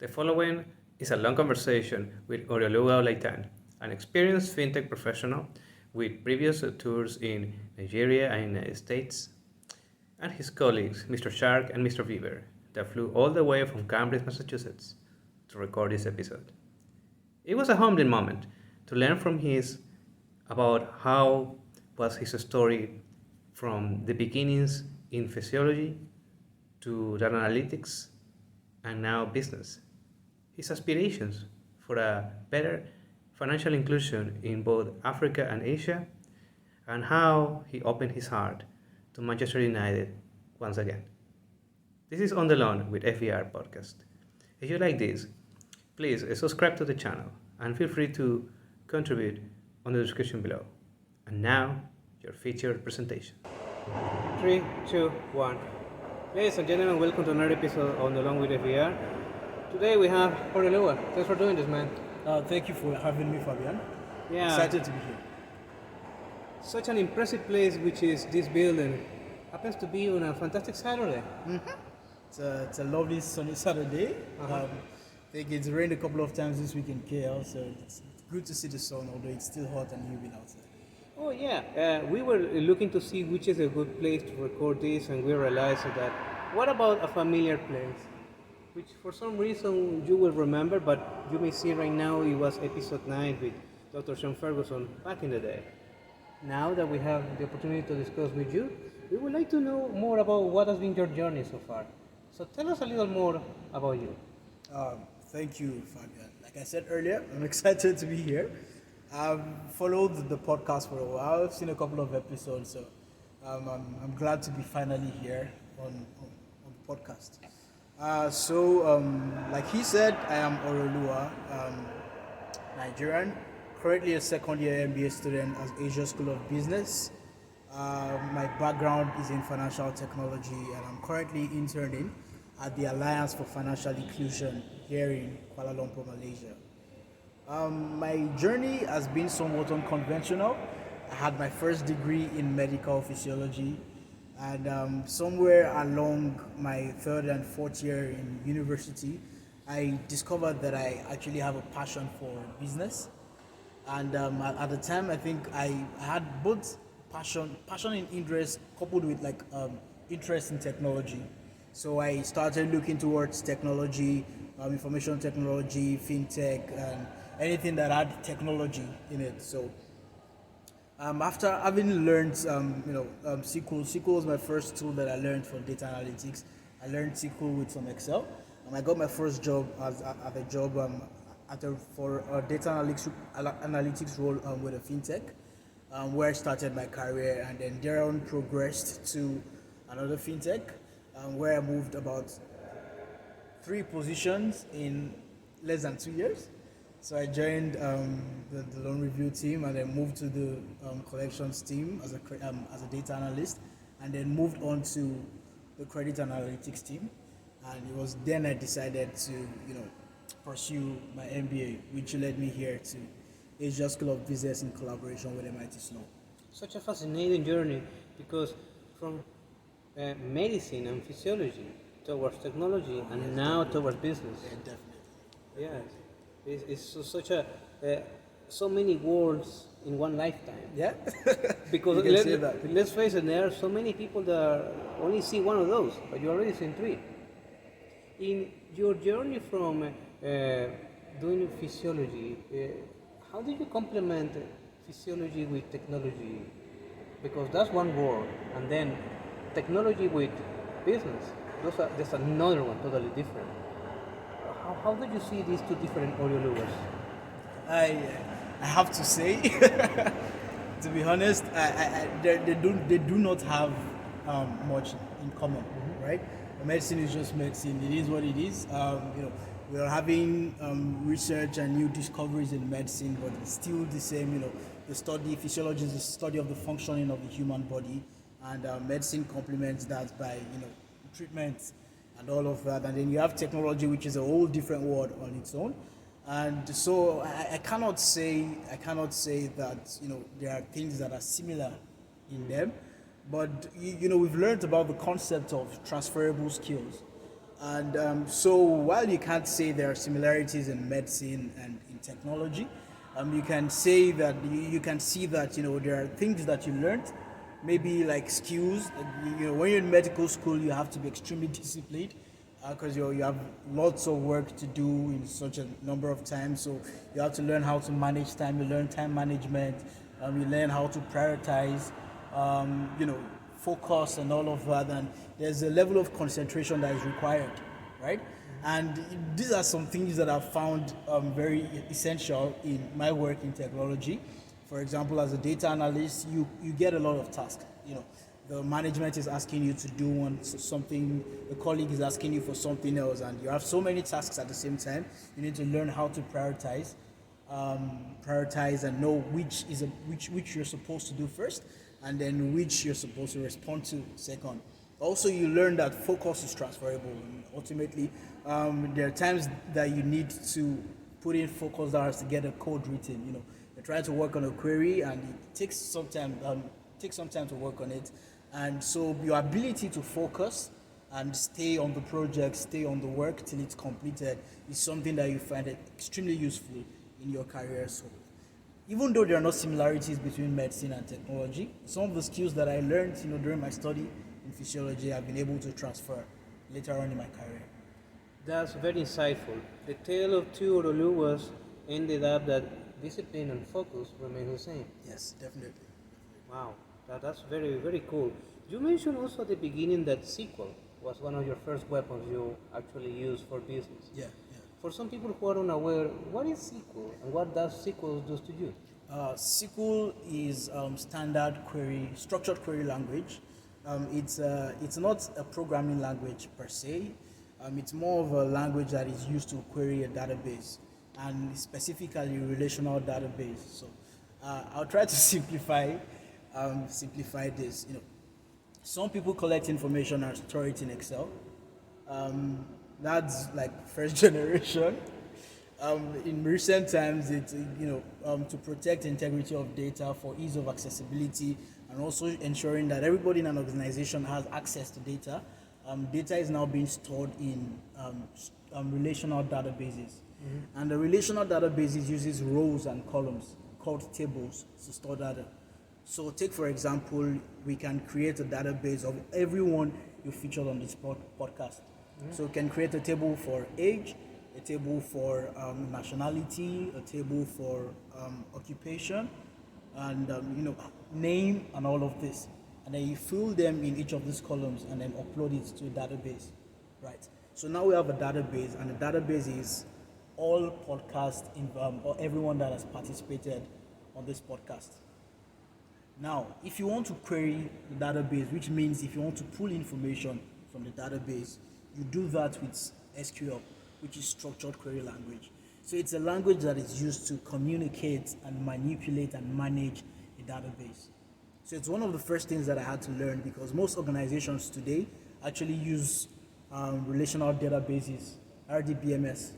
The following is a long conversation with Oreoluwa Olaitan, an experienced FinTech professional with previous tours in Nigeria and United States, and his colleagues, Mr. Shark and Mr. Beaver, that flew all the way from Cambridge, Massachusetts, to record this episode. It was a humbling moment to learn from his about how was his story from the beginnings in physiology to data analytics and now business. His aspirations for a better financial inclusion in both Africa and Asia, and how he opened his heart to Manchester United once again. This is On the Lawn with FVR podcast. If you like this, please subscribe to the channel and feel free to contribute on the description below. And now, your featured presentation. 3, 2, 1. Ladies and gentlemen, welcome to another episode on the Long with FVR. Today we have Oreoluwa. Thanks for doing this, man. Thank you for having me, Fabian. Yeah. Excited to be here. Such an impressive place, which is this building. Happens to be on a fantastic Saturday. It's a lovely sunny Saturday. I think it's rained a couple of times this week in KL, so it's good to see the sun, although it's still hot and humid outside. Oh yeah, we were looking to see which is a good place to record this, and we realized that what about a familiar place, which for some reason you will remember, but you may see right now it was episode 9 with Dr. Sean Ferguson back in the day. Now that we have the opportunity to discuss with you, we would like to know more about what has been your journey so far. So tell us a little more about you. Thank you, Fabian. Like I said earlier, I'm excited to be here. I've followed the podcast for a while. I've seen a couple of episodes, so I'm glad to be finally here on the podcast. Like he said, I am Oreoluwa, Nigerian, currently a second-year MBA student at Asia School of Business. My background is in financial technology, and I'm currently interning at the Alliance for Financial Inclusion here in Kuala Lumpur, Malaysia. My journey has been somewhat unconventional. I had my first degree in medical physiology, and somewhere along my third and fourth year in university, I discovered that I actually have a passion for business. And at the time, I think I had both passion and interest coupled with interest in technology. So I started looking towards technology, information technology, FinTech, and anything that had technology in it. So after having learned SQL was my first tool that I learned for data analytics. I learned SQL with some Excel, and I got my first job for a data analytics role with a FinTech, where I started my career, and then thereon progressed to another FinTech, where I moved about 3 positions in less than 2 years. So I joined the loan review team, and then moved to the collections team as a data analyst, and then moved on to the credit analytics team. And it was then I decided to pursue my MBA, which led me here to Asia School of Business in collaboration with MIT Sloan. Such a fascinating journey, because from medicine and physiology towards technology, and yes, now definitely towards business. Yeah, definitely. Yeah, it's such a so many worlds in one lifetime. Yeah, because let's face it, there are so many people that only see one of those, but you already seen 3. In your journey from doing physiology, how did you complement physiology with technology? Because that's one world, and then technology with business, there's another one totally different. How did you see these 2 different Oreoluwas? I have to say, to be honest, they do not have much in common, right? Medicine is just medicine. It is what it is. We are having research and new discoveries in medicine, but it's still the same. The study physiology is the study of the functioning of the human body, and medicine complements that by treatment and all of that. And then you have technology, which is a whole different world on its own. And so I cannot say that there are things that are similar in them, but we've learned about the concept of transferable skills. And so while you can't say there are similarities in medicine and in technology, you can say that you can see that there are things that you learned, maybe like skills. When you're in medical school, you have to be extremely disciplined because you have lots of work to do in such a number of times. So you have to learn how to manage time. You learn time management. You learn how to prioritize. You know, focus and all of that, and there's a level of concentration that is required, right? And these are some things that I've found very essential in my work in technology. For example, as a data analyst, you get a lot of tasks. The management is asking you to do something, the colleague is asking you for something else, and you have so many tasks at the same time. You need to learn how to prioritize and know which you're supposed to do first, and then which you're supposed to respond to second. Also, you learn that focus is transferable. Ultimately, there are times that you need to put in focus hours to get a code written. You're trying to work on a query, and it takes some time. Takes some time to work on it, and so your ability to focus and stay on the project, stay on the work till it's completed is something that you find extremely useful in your career. So even though there are no similarities between medicine and technology, some of the skills that I learned during my study in physiology I've been able to transfer later on in my career. That's very insightful. The tale of two Oreoluwas ended up that discipline and focus remain the same. Yes, definitely. Wow, that's very, very cool. You mentioned also at the beginning that SQL was one of your first weapons you actually used for business. Yeah. For some people who are unaware, what is SQL and what does SQL do to you? SQL is structured query language. It's not a programming language per se. It's more of a language that is used to query a database, and specifically relational database. So I'll try to simplify this. Some people collect information and store it in Excel. That's like first generation. In recent times, it's to protect the integrity of data for ease of accessibility and also ensuring that everybody in an organization has access to data. Data is now being stored in relational databases, and the relational databases uses rows and columns called tables to store data. So take for example, we can create a database of everyone you featured on this podcast. So we can create a table for age, a table for nationality, a table for occupation, and name and all of this. And then you fill them in each of these columns and then upload it to a database, right? So now we have a database, and the database is all podcasts or everyone that has participated on this podcast. Now, if you want to query the database, which means if you want to pull information from the database, you do that with SQL, which is structured query language. So it's a language that is used to communicate and manipulate and manage a database. So it's one of the first things that I had to learn, because most organizations today actually use relational databases, RDBMS.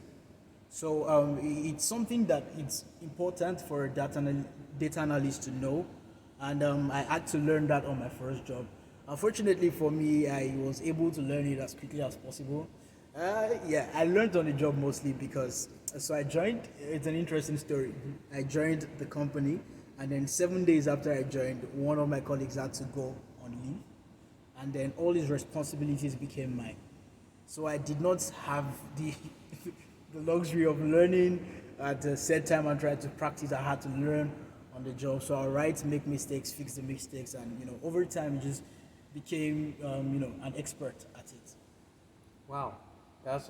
So it's something that it's important for a data analyst to know, and I had to learn that on my first job. Unfortunately for me, I was able to learn it as quickly as possible. I learned on the job mostly because, so I joined, it's an interesting story. I joined the company, and then 7 days after I joined, one of my colleagues had to go on leave, and then all his responsibilities became mine. So I did not have the the luxury of learning at a set time and try to practice. I had to learn on the job. So I write, make mistakes, fix the mistakes, and over time just became an expert at it. Wow, that's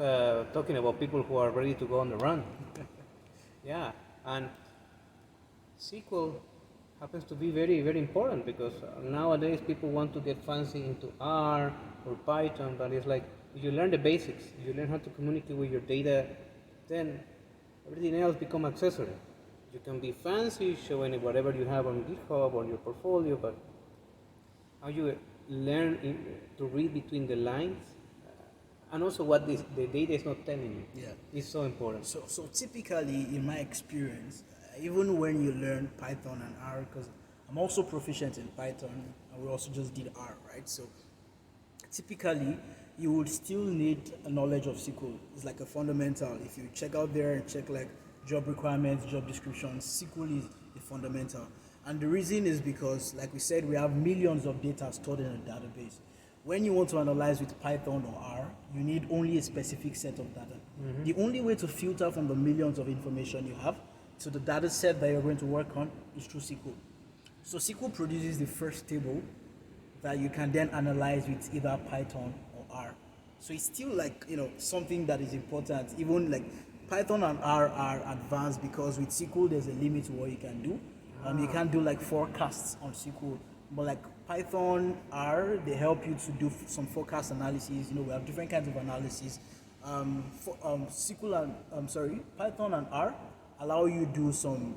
talking about people who are ready to go on the run. Yeah, and SQL happens to be very, very important because nowadays people want to get fancy into R or Python, but it's like if you learn the basics, you learn how to communicate with your data, then everything else becomes accessory. You can be fancy, showing whatever you have on GitHub or your portfolio, but how you learn to read between the lines and also what the data is not telling you is so important. So typically, in my experience, even when you learn Python and R, because I'm also proficient in Python, and we also just did R, right? So typically, you would still need a knowledge of SQL. It's like a fundamental. If you check out there and check like job requirements, job descriptions, SQL is the fundamental. And the reason is because, like we said, we have millions of data stored in a database. When you want to analyze with Python or R, you need only a specific set of data. The only way to filter from the millions of information you have to the data set that you're going to work on is through SQL. So SQL produces the first table that you can then analyze with either Python or R. So it's still like, something that is important. Even like Python and R are advanced because with SQL there's a limit to what you can do. You can't do like forecasts on SQL, but like Python, R, they help you to do some forecast analysis. We have different kinds of analysis. Python and R allow you to do some,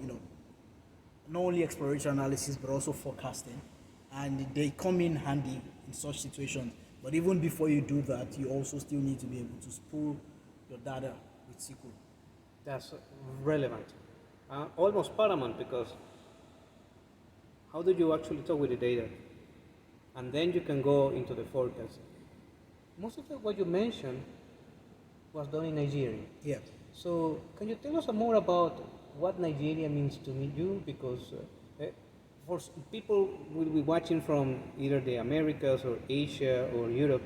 not only exploratory analysis but also forecasting, and they come in handy in such situations. But even before you do that, you also still need to be able to spool your data with SQL. That's relevant, almost paramount, because how do you actually talk with the data? And then you can go into the forecast. Most of what you mentioned was done in Nigeria. Yeah. So can you tell us more about what Nigeria means to you? Because for people will be watching from either the Americas or Asia or Europe,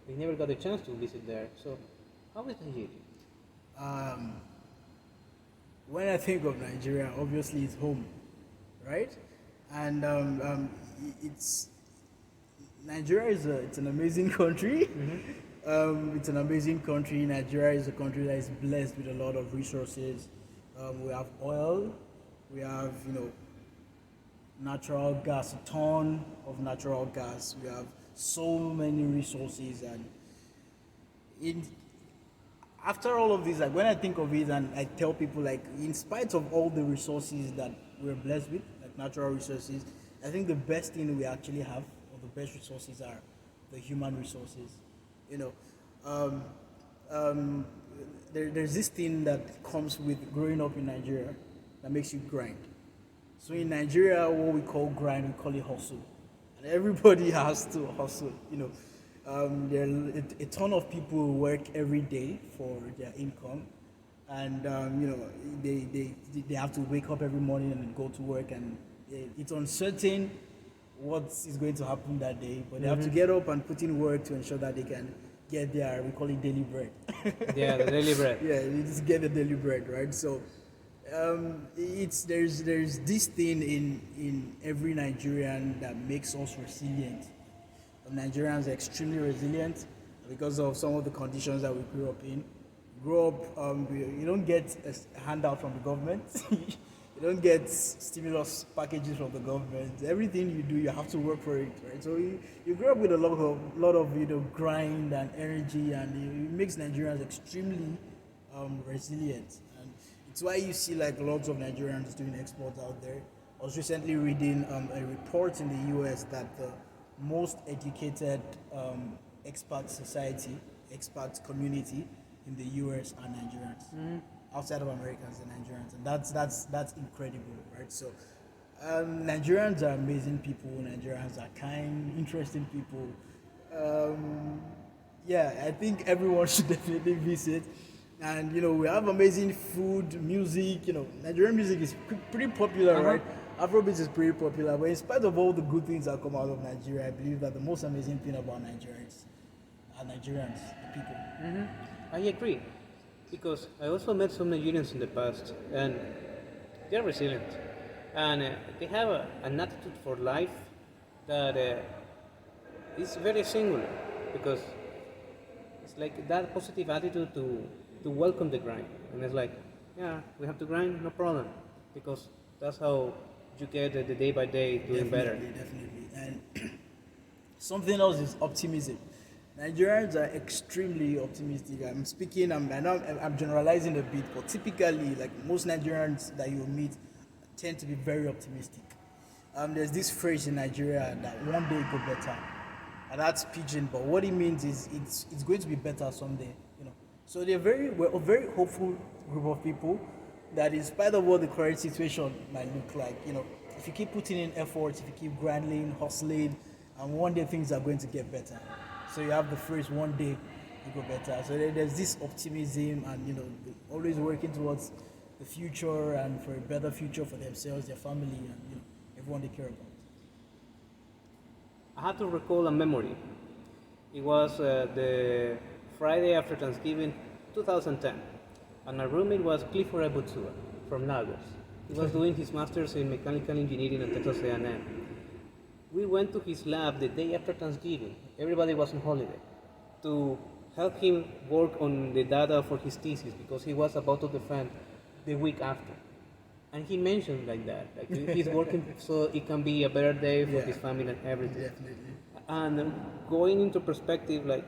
they never got a chance to visit there. So how is Nigeria? When I think of Nigeria, obviously it's home, right? And it's Nigeria it's an amazing country. It's an amazing country. Nigeria is a country that is blessed with a lot of resources. We have oil, we have natural gas, a ton of natural gas. We have so many resources, and after all of this, like when I think of it and I tell people, like in spite of all the resources that we're blessed with, like natural resources, I think the best thing we actually have, or the best resources, are the human resources. There's this thing that comes with growing up in Nigeria that makes you grind. So in Nigeria, what we call grind, we call it hustle, and everybody has to hustle. There are a ton of people who work every day for their income, and they have to wake up every morning and go to work, and it's uncertain what is going to happen that day, but they have to get up and put in work to ensure that they can get their, we call it daily bread. Yeah, the daily bread. Yeah, you just get the daily bread, right? So there's this thing in every Nigerian that makes us resilient. Nigerians are extremely resilient because of some of the conditions that we grew up in. You don't get a handout from the government. You don't get stimulus packages from the government. Everything you do, you have to work for it, right? So you grow up with a lot of grind and energy, and it makes Nigerians extremely resilient. And it's why you see like lots of Nigerians doing exports out there. I was recently reading a report in the US that the most educated expat community in the US are Nigerians. Outside of Americans and Nigerians, and that's incredible, right? So Nigerians are amazing people. Nigerians are kind, interesting people. I think everyone should definitely visit. And we have amazing food, music. Nigerian music is pretty popular, right? Afrobeat is pretty popular, but in spite of all the good things that come out of Nigeria, I believe that the most amazing thing about Nigerians are Nigerians, the people. I agree, because I also met some Nigerians in the past, and they're resilient, and they have an attitude for life that is very singular, because it's like that positive attitude to welcome the grind, and it's like, yeah, we have to grind, no problem, because that's how you get the day by day doing better. Definitely. And something else is optimism. Nigerians are extremely optimistic. I know I'm generalizing a bit, but typically, like most Nigerians that you meet tend to be very optimistic. There's this phrase in Nigeria that one day it go better, and that's pidgin. But what it means is it's going to be better someday. So we're a very hopeful group of people that, in spite of what the current situation might look like, if you keep putting in effort, if you keep grinding, hustling, and one day things are going to get better. So you have the phrase one day you go better. So there's this optimism and always working towards the future and for a better future for themselves, their family, and everyone they care about. I have to recall a memory. It was the Friday after Thanksgiving 2010, and my roommate was Clifford Abutua from Lagos. He was doing his master's in mechanical engineering at Texas A&M. We went to his lab the day after Thanksgiving. Everybody was on holiday to help him work on the data for his thesis because he was about to defend the week after. And he mentioned like that, like he's working so it can be a better day for his family and everything. Definitely. And going into perspective, like,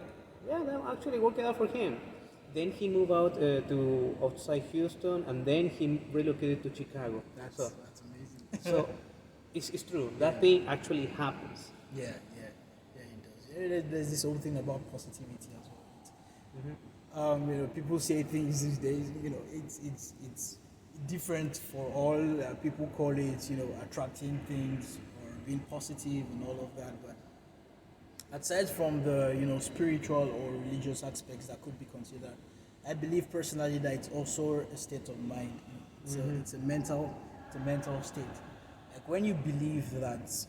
yeah, that actually worked out for him. Then he moved out to outside Houston, and then he relocated to Chicago. That's amazing. So it's true. That thing actually happens. Yeah, it does. There's this whole thing about positivity as well. People say things these days. It's different for all. People call it, attracting things or being positive and all of that. But aside from the, spiritual or religious aspects that could be considered, I believe personally that it's also a state of mind. It's a mental state. Like when you believe that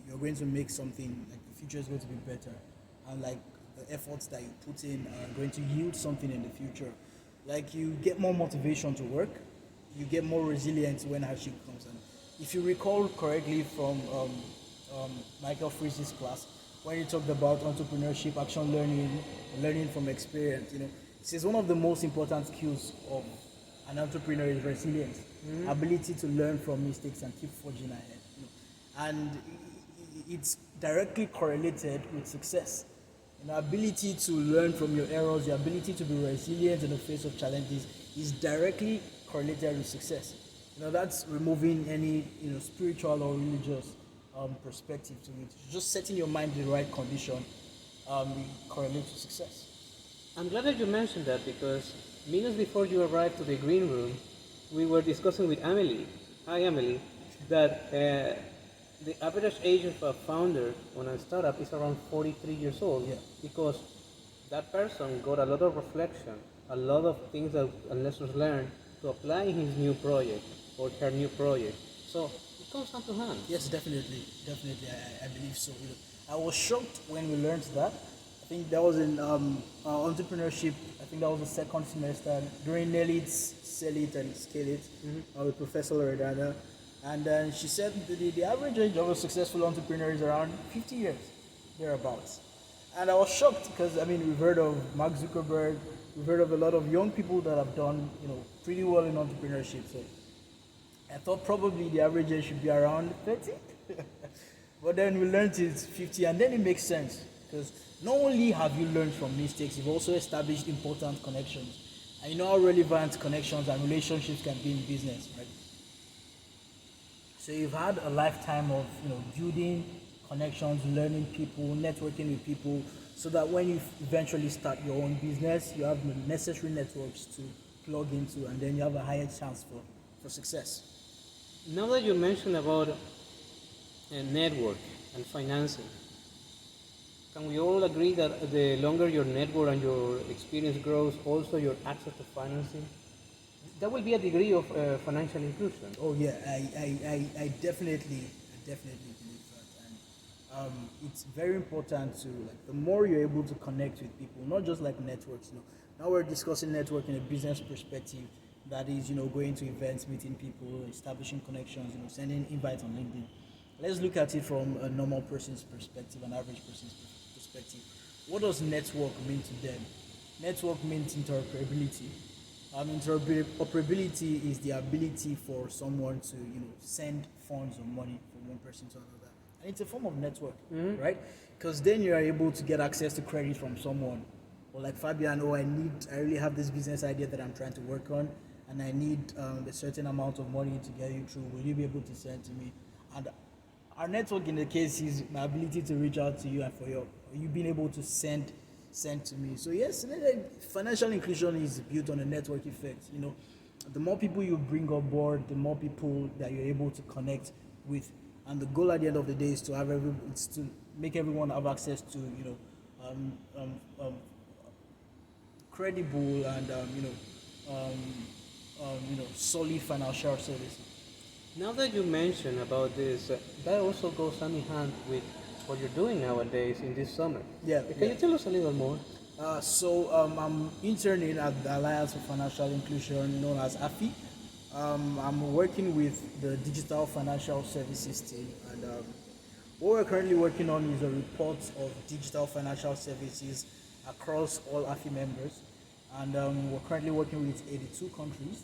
you're going to make something, like the future is going to be better, and like the efforts that you put in are going to yield something in the future, like you get more motivation to work, you get more resilience when hardship comes. And if you recall correctly from Michael Freeze's class, when he talked about entrepreneurship, action learning, learning from experience, he says one of the most important skills of an entrepreneur is resilience, ability to learn from mistakes and keep forging ahead. And it's directly correlated with success. Ability to learn from your errors, your ability to be resilient in the face of challenges is directly correlated with success. That's removing any spiritual or religious perspective to it. Just setting your mind in the right condition correlates to success. I'm glad that you mentioned that because minutes before you arrived to the green room, we were discussing with Emily. Hi, Emily. That the average age of a founder on a startup is around 43 years old. Yeah. Because that person got a lot of reflection, a lot of things and lessons learned to apply in his new project or her new project. So it comes hand to hand. Yes, definitely. I believe so. I was shocked when we learned that. I think that was in entrepreneurship. I think that was the second semester during Nelly's Sell It and Scale It with Professor Loredana. And then she said the average age of a successful entrepreneur is around 50 years, thereabouts. And I was shocked because, we've heard of Mark Zuckerberg, we've heard of a lot of young people that have done, pretty well in entrepreneurship. So I thought probably the average age should be around 30. But then we learned it's 50, and then it makes sense. Because not only have you learned from mistakes, you've also established important connections. And you know how relevant connections and relationships can be in business, right? So you've had a lifetime of building connections, learning people, networking with people, so that when you eventually start your own business, you have the necessary networks to plug into, and then you have a higher chance for success. Now that you mentioned about a network and financing, can we all agree that the longer your network and your experience grows, also your access to financing? That will be a degree of financial inclusion. Oh yeah, I definitely believe that, and it's very important to the more you're able to connect with people, not just like networks. Now we're discussing network in a business perspective. That is, going to events, meeting people, establishing connections, sending invites on LinkedIn. Let's look at it from a normal person's perspective, an average person's perspective. What does network mean to them? Network means interoperability. Interoperability is the ability for someone to, send funds or money from one person to another, and it's a form of network, right? Because then you are able to get access to credit from someone, or like Fabian. Oh, I really have this business idea that I'm trying to work on, and I need a certain amount of money to get you through. Will you be able to send to me? And our network in the case is my ability to reach out to you and for you being able to send to me. So yes, financial inclusion is built on a network effect. The more people you bring on board, the more people that you're able to connect with, and the goal at the end of the day is to have to make everyone have access to um, um, um, credible and solid financial services. Now that you mention about this, that also goes hand in hand with what you're doing nowadays in this summer. Yeah, Can yeah. you tell us a little more? I'm interning at the Alliance for Financial Inclusion, known as AFI. I'm working with the Digital Financial Services team, and what we're currently working on is a report of digital financial services across all AFI members, and we're currently working with 82 countries.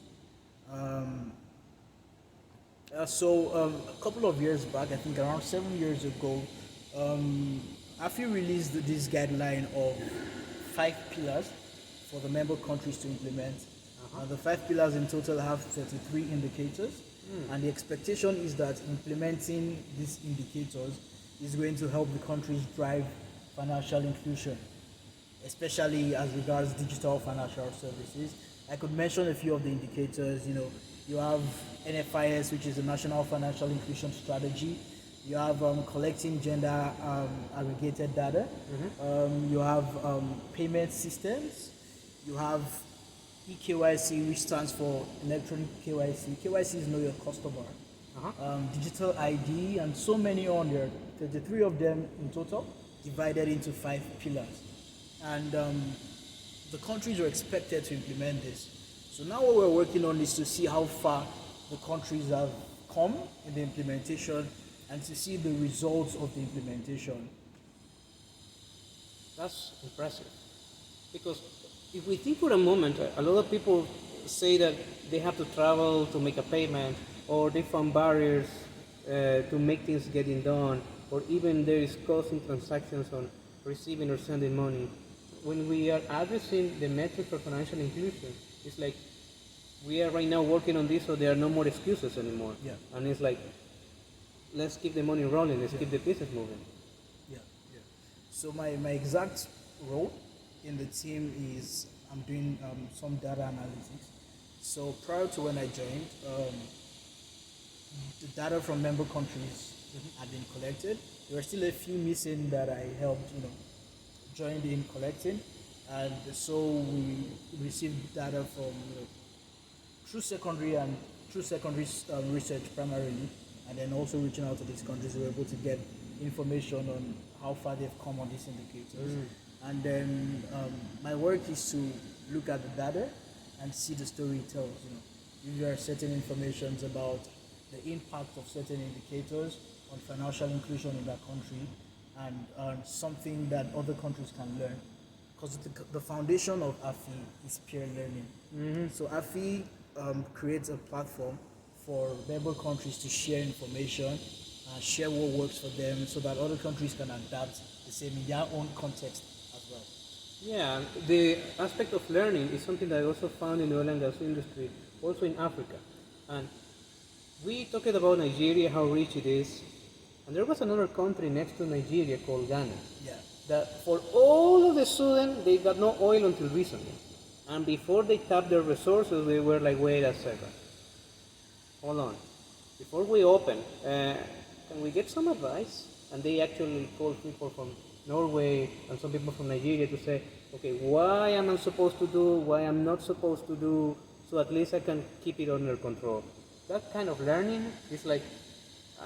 Um, a couple of years back, I think around 7 years ago, AFI released this guideline of 5 pillars for the member countries to implement. The 5 pillars in total have 33 indicators, and the expectation is that implementing these indicators is going to help the countries drive financial inclusion, especially as regards digital financial services. I could mention a few of the indicators. You have NFIS, which is the National Financial Inclusion Strategy. You have collecting gender aggregated data. You have payment systems. You have EKYC, which stands for electronic KYC. KYC is know your customer. Digital ID, and so many on there. 33 of them in total, divided into 5 pillars. And the countries are expected to implement this. So now what we're working on is to see how far the countries have come in the implementation and to see the results of the implementation. That's impressive. Because if we think for a moment, a lot of people say that they have to travel to make a payment, or they found barriers to make things getting done, or even there is cost in transactions on receiving or sending money. When we are addressing the metrics for financial inclusion, it's like we are right now working on this, so there are no more excuses anymore. Yeah. And it's like, let's keep the money rolling, let's keep the business moving. Yeah, yeah. So my exact role in the team is I'm doing some data analytics. So prior to when I joined, the data from member countries had been collected. There were still a few missing that I helped, joined in collecting, and so we received data from through secondary research primarily, and then also reaching out to these countries, we were able to get information on how far they've come on these indicators. And then my work is to look at the data and see the story it tells. If there are certain informations about the impact of certain indicators on financial inclusion in that country, and something that other countries can learn. Because the foundation of AFI is peer learning. So AFI creates a platform for member countries to share information and share what works for them so that other countries can adapt the same in their own context as well. Yeah, the aspect of learning is something that I also found in the oil and gas industry, also in Africa. And we talked about Nigeria, how rich it is, and there was another country next to Nigeria called Ghana. Yeah. That for all of the sudden, they got no oil until recently. And before they tapped their resources, they were like, wait a second, hold on. Before we open, can we get some advice? And they actually called people from Norway and some people from Nigeria to say, okay, why am I supposed to do, why I'm not supposed to do, so at least I can keep it under control. That kind of learning is like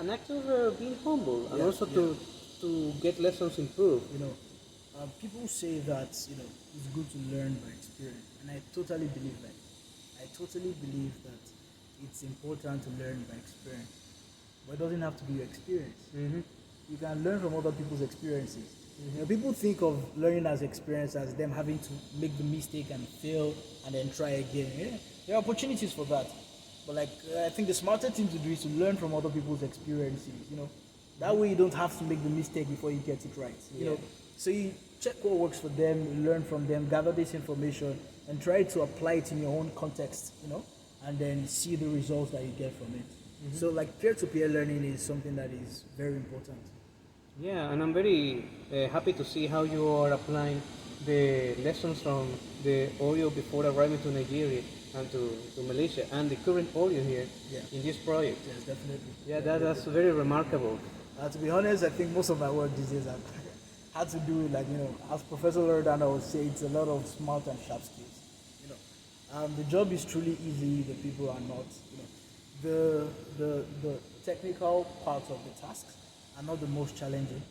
an act of being humble, and also to get lessons improved. People say that it's good to learn by experience, and I totally believe that. I totally believe that it's important to learn by experience, but it doesn't have to be your experience. You can learn from other people's experiences. People think of learning as experience as them having to make the mistake and fail and then try again. There are opportunities for that, but I think the smarter thing to do is to learn from other people's experiences. That way you don't have to make the mistake before you get it right. So you check what works for them, learn from them, gather this information, and try to apply it in your own context. And then see the results that you get from it. So peer-to-peer learning is something that is very important. Yeah, and I'm very happy to see how you are applying the lessons from the Oreo before arriving to Nigeria and to Malaysia, and the current Oreo here in this project. Yes, definitely. Yeah, that's very remarkable. To be honest, I think most of my work these days had to do it like, as Professor Loredana would say, it's a lot of smart and sharp skills. You the job is truly easy. The people are not. The technical parts of the tasks are not the most challenging.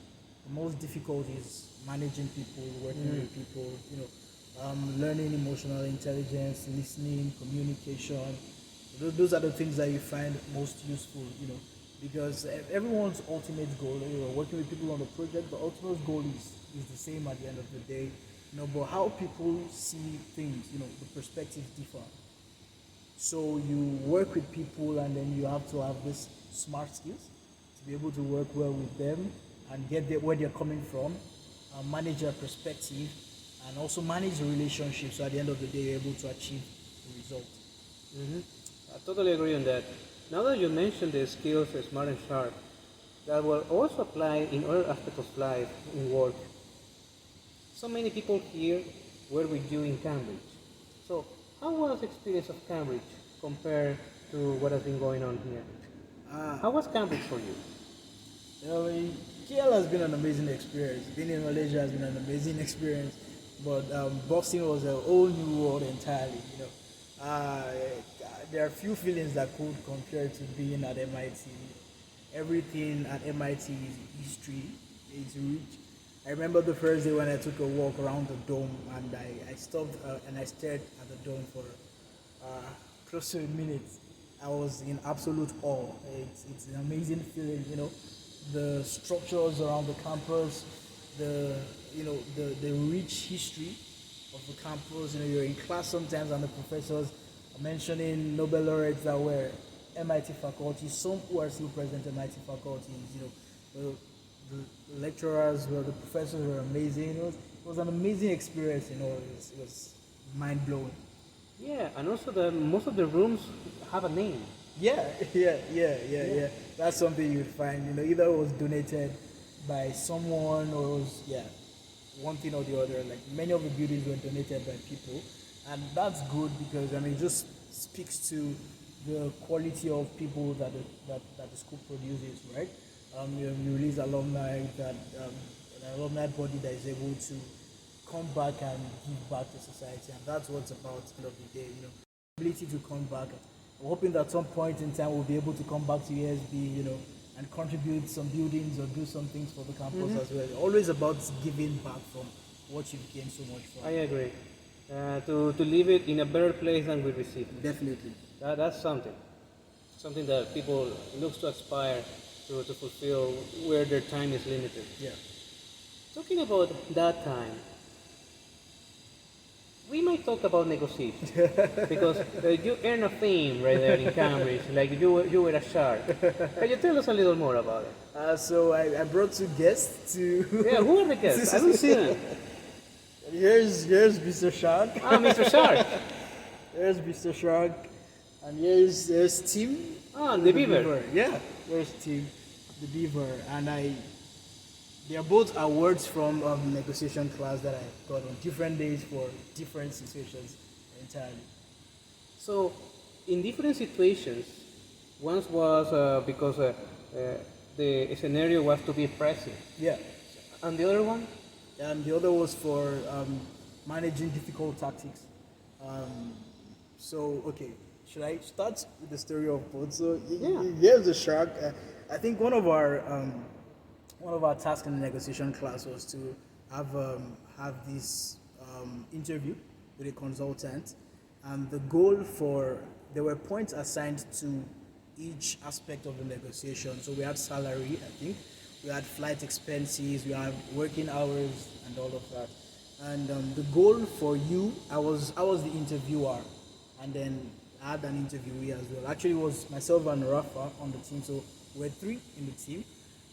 The most difficult is managing people, working with people. Learning emotional intelligence, listening, communication. Those are the things that you find most useful. Because everyone's ultimate goal, working with people on the project, the ultimate goal is the same at the end of the day. But how people see things, the perspectives differ. So you work with people, and then you have to have this smart skills to be able to work well with them and get where they're coming from, manage their perspective, and also manage the relationship. So at the end of the day, you're able to achieve the result. Hmm. I totally agree on that. Now that you mentioned the skills, smart and sharp, that will also apply in other aspects of life, in work. So many people here were with you in Cambridge. So, how was the experience of Cambridge compared to what has been going on here? Ah, How was Cambridge for you? KL has been an amazing experience. Being in Malaysia has been an amazing experience, but boxing was a whole new world entirely. uh, there are few feelings that could compare to being at MIT. Everything at MIT is history, is rich. I remember the first day when I took a walk around the dome, and I stopped and I stared at the dome for uh, close to a minute. I was in absolute awe. It's an amazing feeling, the structures around the campus, the rich history of the campus. You're in class sometimes, and the professors are mentioning Nobel laureates that were MIT faculty, some who are still present MIT faculties. The lecturers, the professors were amazing. It was an amazing experience. It was mind blowing. Yeah, and also the most of the rooms have a name. Yeah, yeah. That's something you'd find. Either it was donated by someone, or it was, yeah, one thing or the other. Like, many of the buildings were donated by people, and that's good because it just speaks to the quality of people that the school produces, right? You release alumni that an alumni body that is able to come back and give back to society, and that's what's about at the end of the day. Ability to come back. I'm hoping that at some point in time we'll be able to come back to ESB, and contribute some buildings or do some things for the campus as well. Always about giving back from what you've gained so much from. I agree. To leave it in a better place than we received. Definitely. That's something. Something that people look to aspire to fulfill where their time is limited. Yeah. Talking about that time, we might talk about negotiation because you earn a fame right there in Cambridge, like you were a shark. Can you tell us a little more about it? So I brought two guests to. Yeah, who are the guests? I don't see them. Here's Mr. Shark. Ah, Mr. Shark. Here's Mr. Shark, and here's Tim. Ah, The Beaver. Yeah, there's Tim The Beaver, and they are both awards from negotiation class that I got on different days for different situations entirely. So, in different situations, once was because the scenario was to be pressing, Yeah, and the other one? and the other was for managing difficult tactics. Okay, should I start with the story of both? So Yeah. here's the shark. I think one of our tasks in the negotiation class was to have this interview with a consultant, and the goal there were points assigned to each aspect of the negotiation. So we had salary, I think, we had flight expenses, we had working hours, and all of that. And the goal for you, I was the interviewer, and then I had an interviewee as well. Actually, it was myself and Rafa on the team, so we're three in the team.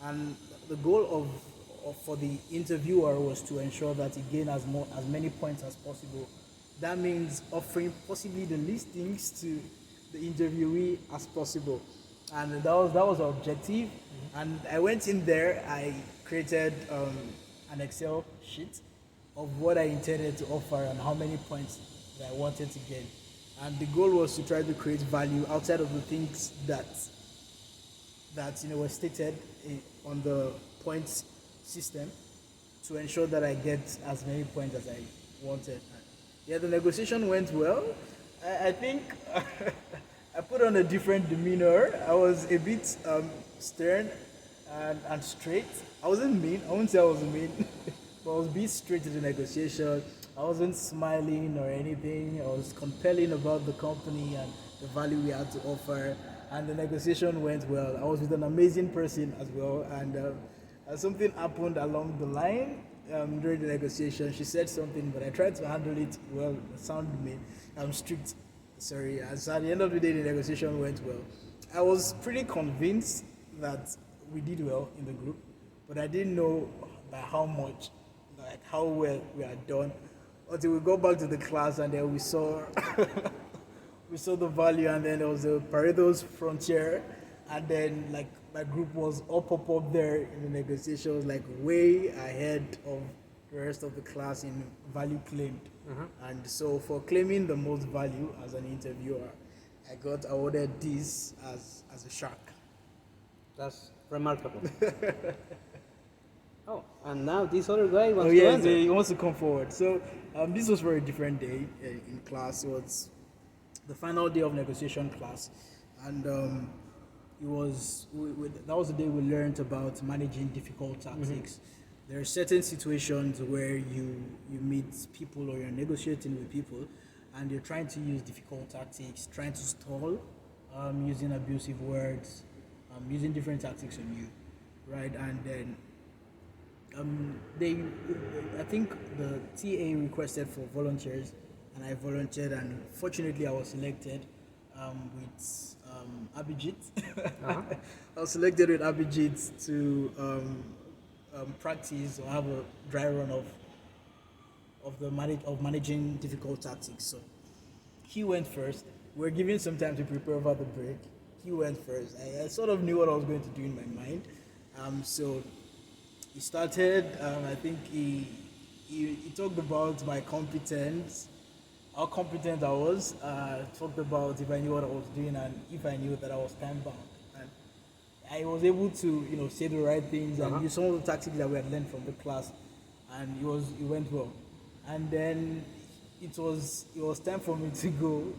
And the goal of for the interviewer was to ensure that he gained as many points as possible. That means offering possibly the least things to the interviewee as possible, and that was our objective. And I went in there. I created an Excel sheet of what I intended to offer and how many points that I wanted to gain. And the goal was to try to create value outside of the things that were stated on the points system, to ensure that I get as many points as I wanted. Yeah, the negotiation went well. I think I put on a different demeanor. I was a bit stern and straight. I wasn't mean. I wouldn't say I was mean, but I was a bit straight to the negotiation. I wasn't smiling or anything. I was compelling about the company and the value we had to offer. And the negotiation went well. I was with an amazing person as well, and something happened along the line during the negotiation. She said something, but I tried to handle it well. It sounded me. I'm strict. Sorry. So at the end of the day, the negotiation went well. I was pretty convinced that we did well in the group, but I didn't know by how much, like how well we had done, until we got back to the class and then we saw we saw the value, and then there was a Pareto's frontier, and then like my group was up there in the negotiations, like way ahead of the rest of the class in value claimed. And so for claiming the most value as an interviewer, I got awarded this as a shark. That's remarkable. Oh, and now this other guy wants Oh to yeah, answer. he wants to come forward. So this was for a different day in class. It was the final day of negotiation class, and it was that was the day we learned about managing difficult tactics. There are certain situations where you meet people or you're negotiating with people, and you're trying to use difficult tactics, trying to stall, using abusive words, using different tactics on you, right? And then I think the TA requested for volunteers, and I volunteered, and fortunately I was selected with Abhijit. I was selected with Abhijit to practice or have a dry run of managing difficult tactics. So he went first. We're given some time to prepare over the break. He went first. I sort of knew what I was going to do in my mind. So he started. I think he talked about my competence, how competent I was. Talked about if I knew what I was doing and if I knew that I was time bound. And I was able to say the right things and use some of the tactics that we had learned from the class, and it went well. And then it was time for me to go.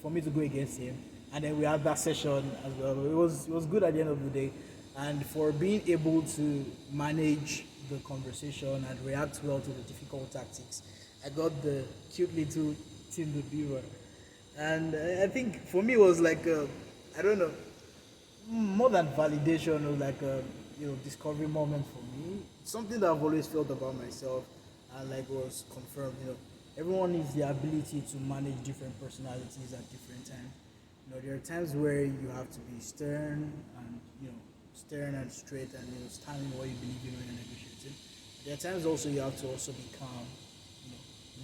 For me to go against him, and then we had that session as well. It was good at the end of the day, and for being able to manage the conversation and react well to the difficult tactics, I got the cute little Tim The Beaver. And I think for me it was like I don't know, more than validation, it was like a discovery moment for me. Something that I've always felt about myself, and like was confirmed. Everyone needs the ability to manage different personalities at different times. There are times where you have to be stern and straight and stand in what you believe in when you're negotiating. There are times also you have to also be calm,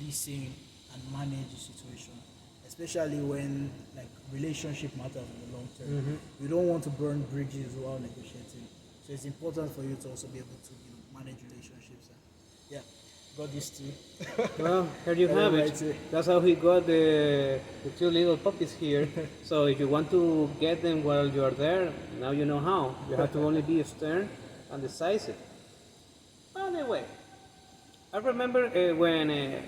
listen and manage the situation, especially when like relationship matters in the long term. You don't want to burn bridges while negotiating, so it's important for you to also be able to manage relationships. Yeah. Got this too. Well, here you have it. That's how he got the two little puppies here. So if you want to get them while you are there, now you know how. You have to only be stern and decisive. Anyway, I remember when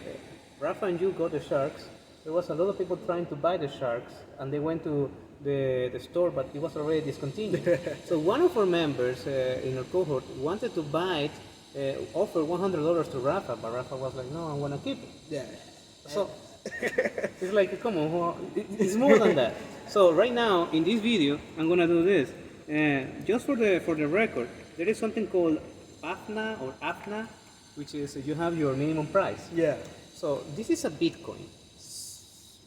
Rafa and you got the sharks, there was a lot of people trying to buy the sharks, and they went to the store, but it was already discontinued. So one of our members in our cohort wanted to buy it, offer $100 to Rafa, but Rafa was like, no, I want to keep it. Yeah. So it's like, come on, it's more than that. So right now in this video, I'm gonna do this. Just for the record, there is something called AFNA or AFNA, which is you have your minimum price. Yeah. So this is a Bitcoin.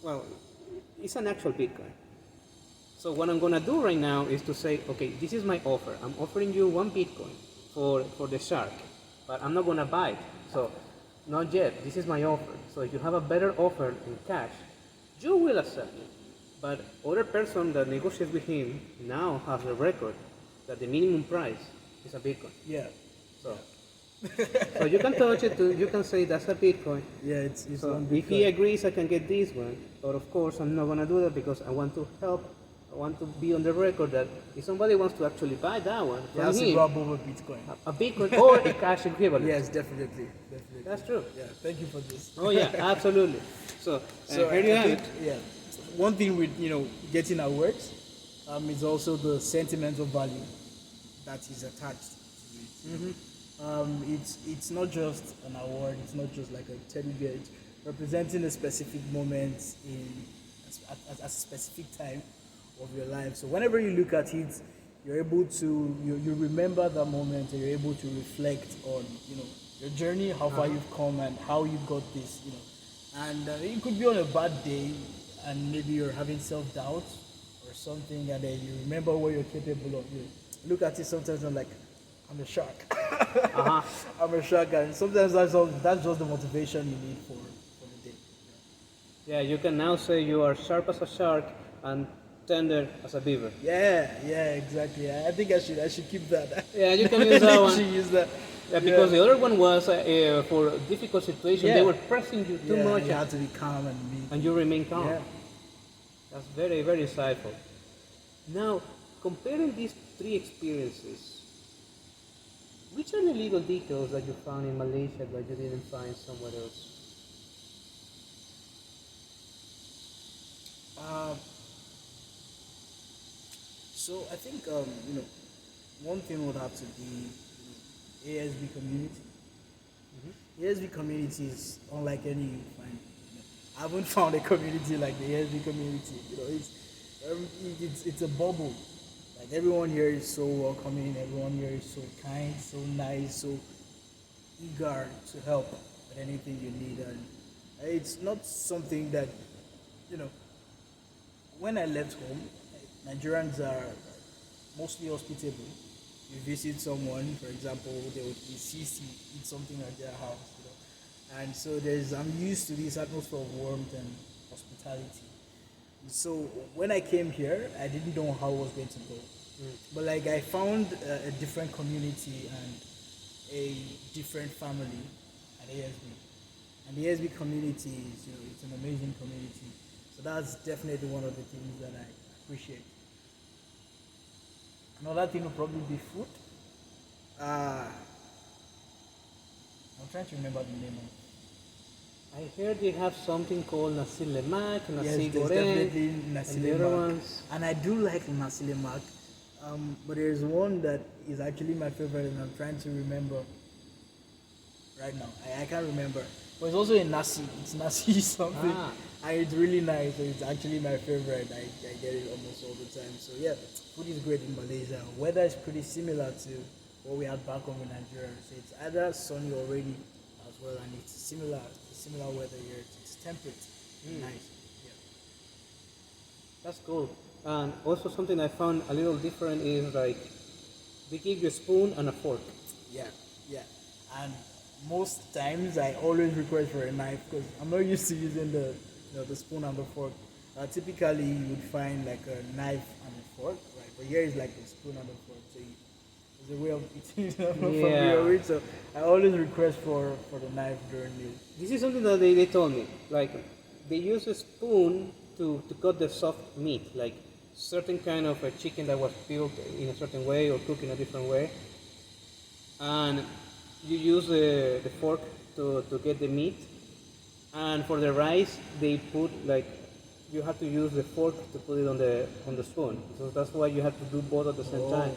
Well, it's an actual Bitcoin. So what I'm gonna do right now is to say, okay, this is my offer. I'm offering you 1 Bitcoin for the shark, but I'm not gonna buy it. So not yet. This is my offer. So if you have a better offer in cash, you will accept it. But other person that negotiates with him now has a record that the minimum price is a Bitcoin. Yeah. So. So you can touch it, you can say that's a Bitcoin. Yeah, it's so one if he Bitcoin. agrees, I can get this one. But of course, I'm not going to do that because I want to help want to be on the record that if somebody wants to actually buy that one You from have to him, go above a Bitcoin. a Bitcoin or a cash equivalent. Yes, definitely, definitely. That's true. Yeah, thank you for this. Oh yeah, absolutely. So, So here you I have think, it. yeah, one thing with getting awards, is also the sentimental value that is attached to it. It's not just an award. It's not just like a teddy bear. It's representing a specific moment in a specific time of your life. So whenever you look at it, you're able to you remember that moment, and you're able to reflect on your journey, how far you've come, and how you got this. And it could be on a bad day, and maybe you're having self-doubt or something, and then you remember what you're capable of. You look at it sometimes and like, I'm a shark. I'm a shark, and sometimes that's just the motivation you need for the day. Yeah, you can now say you are sharp as a shark and tender as a beaver. Yeah, exactly. I think I should keep that. Yeah, you can use that I one. should use that. Yeah, because the other one was for a difficult situation. Yeah. They were pressing you too much, You have to be calm and you remain calm. Yeah. That's very, very insightful. Now, comparing these three experiences, which are the legal details that you found in Malaysia that you didn't find somewhere else? So I think one thing would have to be ASB community. ASB community is unlike any you find. I haven't found a community like the ASB community. It's a bubble. Like everyone here is so welcoming. Everyone here is so kind, so nice, so eager to help with anything you need, and it's not something that you know. When I left home, Nigerians are mostly hospitable. You visit someone, for example, they would insist you eat something at their house, and so I'm used to this atmosphere of warmth and hospitality. So when I came here, I didn't know how I was going to go, but like I found a different community and a different family at ASB, and the ASB community is it's an amazing community. So that's definitely one of the things that I appreciate. Another thing would probably be food. I'm trying to remember the name of. I heard they have something called nasi lemak, nasi Yes, there's goreng, definitely nasi and the other lemak. ones. And I do like nasi lemak, but there's one that is actually my favorite, and I'm trying to remember right now. I can't remember. But it's also a nasi. It's nasi something. And it's really nice. So it's actually my favorite. I get it almost all the time. So yeah, food is great in Malaysia. Weather is pretty similar to what we had back home in Nigeria. So it's either sunny or rainy as well, and it's similar weather here. It's temperate, nice. Yeah. That's cool. And also something I found a little different is like they give you a spoon and a fork. Yeah. And most times I always request for a knife because I'm not used to using the spoon and the fork. Typically you would find like a knife and a fork, right? But here is like a spoon and a fork. So it's a way of eating from here. So I always request for the knife during meals. This is something that they told me. Like they use a spoon to cut the soft meat, like certain kind of a chicken that was built in a certain way or cooked in a different way. And you use the fork to get the meat. And for the rice, they put like you have to use the fork to put it on the spoon. So that's why you have to do both at the same time.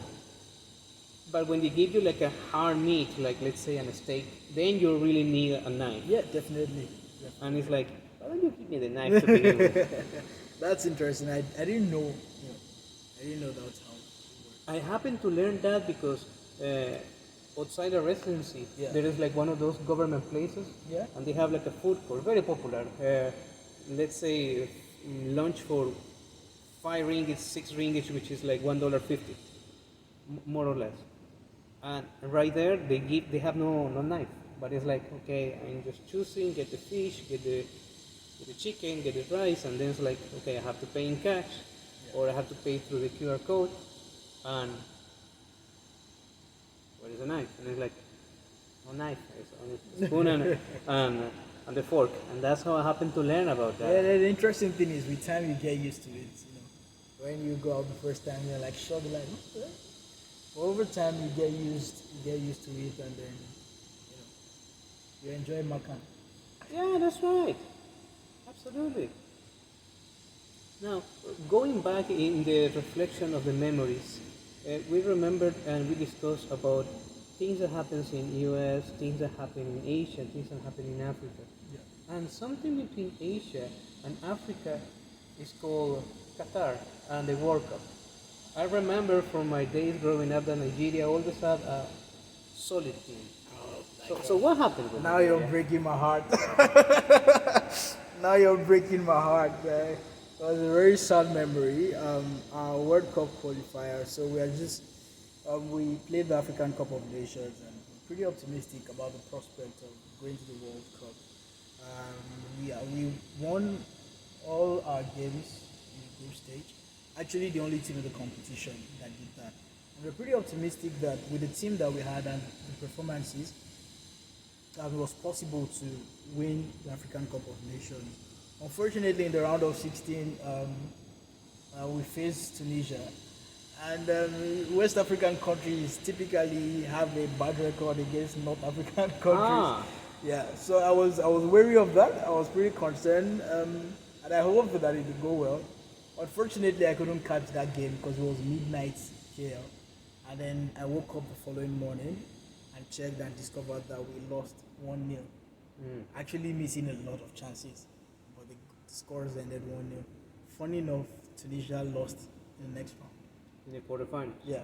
But when they give you like a hard meat, like let's say a steak, then you really need a knife. Yeah, definitely. And it's like, why don't you give me the knife to begin with? That's interesting. I didn't know. I didn't know that's how it worked. I happened to learn that because outside the residency, there is like one of those government places, and they have like a food court, very popular. Let's say lunch for 5 ringgit, 6 ringgit, which is like $1.50, more or less. And right there, they have no knife, but it's like, okay, I'm just choosing, get the fish, get the chicken, get the rice, and then it's like, okay, I have to pay in cash, or I have to pay through the QR code, and where is the knife? And it's like, no knife, it's only the spoon and the fork, and that's how I happened to learn about that. Yeah, the interesting thing is with time you get used to it. When you go out the first time, you're like shocked, like, okay. But over time, you get used to it, and then you enjoy Makan. Yeah, that's right. Absolutely. Now, going back in the reflection of the memories, we remembered and we discussed about things that happens in US, things that happen in Asia, things that happen in Africa. And something between Asia and Africa is called Qatar and the World Cup. I remember from my days growing up that Nigeria always had a solid team. So what happened with Now you're Nigeria? breaking my heart. Now you're breaking my heart, man. It was a very sad memory. Our World Cup qualifier. So we are just we played the African Cup of Nations, and we're pretty optimistic about the prospect of going to the World Cup. We won all our games in the group stage. Actually, the only team in the competition that did that. And we're pretty optimistic that with the team that we had and the performances, it was possible to win the African Cup of Nations. Unfortunately, in the round of 16, we faced Tunisia. And West African countries typically have a bad record against North African countries. Ah, Yeah, so I was wary of that. I was pretty concerned, and I hoped that it would go well. Unfortunately, I couldn't catch that game because it was midnight KL, and then I woke up the following morning and checked and discovered that we lost 1-0. Actually, missing a lot of chances, but the scores ended 1-0. Funny enough, Tunisia lost in the next round. in the quarterfinals. Yeah.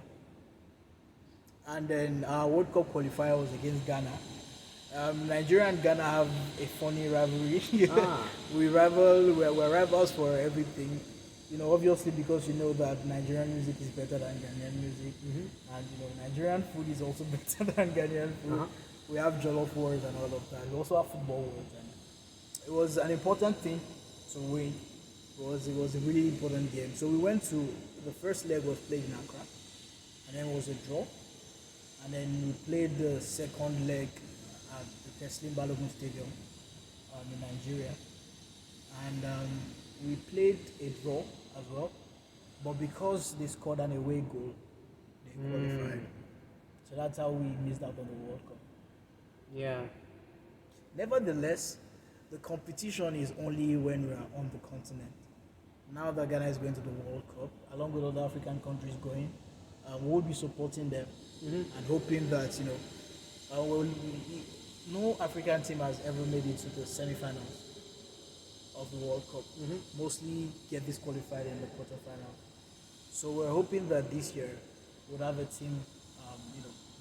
And then our World Cup qualifier was against Ghana. Nigeria and Ghana have a funny rivalry. Ah. We're rivals for everything. Obviously because that Nigerian music is better than Ghanaian music, and Nigerian food is also better than Ghanaian food. Uh-huh. We have jollof wars and all of that. We also have football wars, and it was an important thing to win. It was a really important game. So we went to the first leg was played in Accra, and then it was a draw, and then we played the second leg at the Teslim Balogun Stadium in Nigeria, and we played a draw as well, but because they scored an away goal, they qualified. So that's how we missed out on the World Cup. Yeah. Nevertheless, the competition is only when we are on the continent. Now that Ghana is going to the World Cup, along with other African countries going, we'll be supporting them and hoping that no African team has ever made it to the semi-finals of the World Cup. Mostly get disqualified in the quarterfinals. So we're hoping that this year we'll have a team,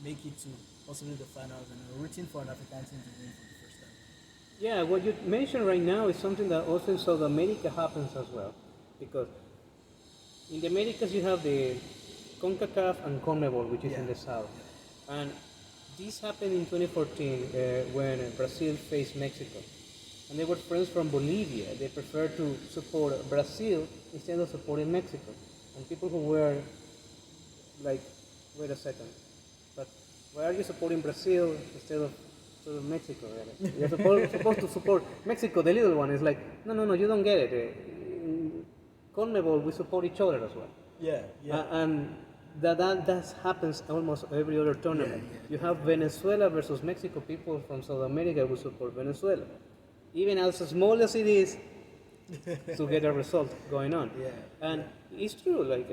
make it to possibly the finals, and we're rooting for an African team to win for the first time. Yeah, what you mentioned right now is something that also in South America happens as well. Because in the Americas you have the CONCACAF and CONMEBOL, which is in the south. And this happened in 2014 when Brazil faced Mexico. And they were friends from Bolivia. They preferred to support Brazil instead of supporting Mexico. And people who were like, wait a second, but why are you supporting Brazil instead of Mexico? Really? You're supposed to support Mexico, the little one. Is like, no, you don't get it. In CONMEBOL, we support each other as well. Yeah. And that happens almost every other tournament. You have Venezuela versus Mexico. People from South America will support Venezuela, even as small as it is, to get a result going on. And it's true. Like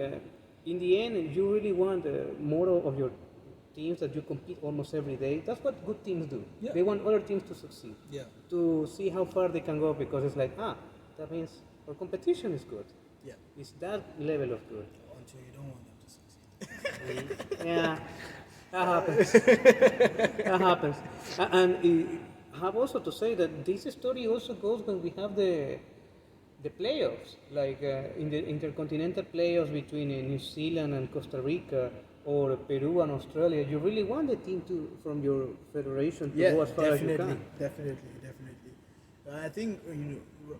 in the end, you really want more of your teams that you compete almost every day. That's what good teams do. They want other teams to succeed. To see how far they can go, because it's like, that means our competition is good. It's that level of good. Until you don't want them to succeed. Yeah, that happens. That happens. And I have also to say that this story also goes when we have the playoffs, like in the intercontinental playoffs between New Zealand and Costa Rica, or Peru and Australia. You really want the team from your federation to go as far as you can. Definitely. I think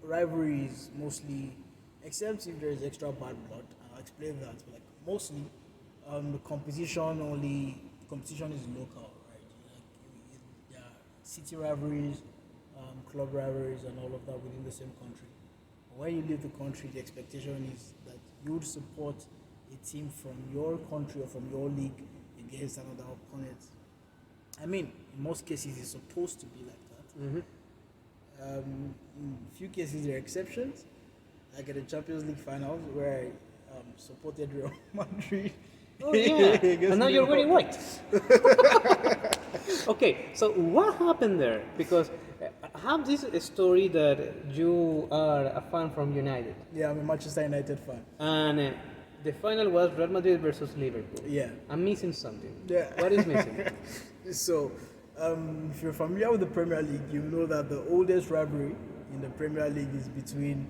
rivalries mostly, except if there is extra bad blood. I'll explain that. But like mostly, the competition is local, right? There are city rivalries, club rivalries, and all of that within the same country. When you leave the country, the expectation is that you would support a team from your country or from your league against another opponent. I mean, in most cases, it's supposed to be like that. In few cases, there are exceptions, like at the Champions League finals where I supported Real Madrid. Oh yeah, against and now you're wearing Liverpool. white. Okay, so what happened there? Because I have this story that you are a fan from United, Yeah, I'm a Manchester United fan. and the final was Real Madrid versus Liverpool. Yeah. I'm missing something. Yeah. What is missing? So, if you're familiar with the Premier League, you know that the oldest rivalry in the Premier League is between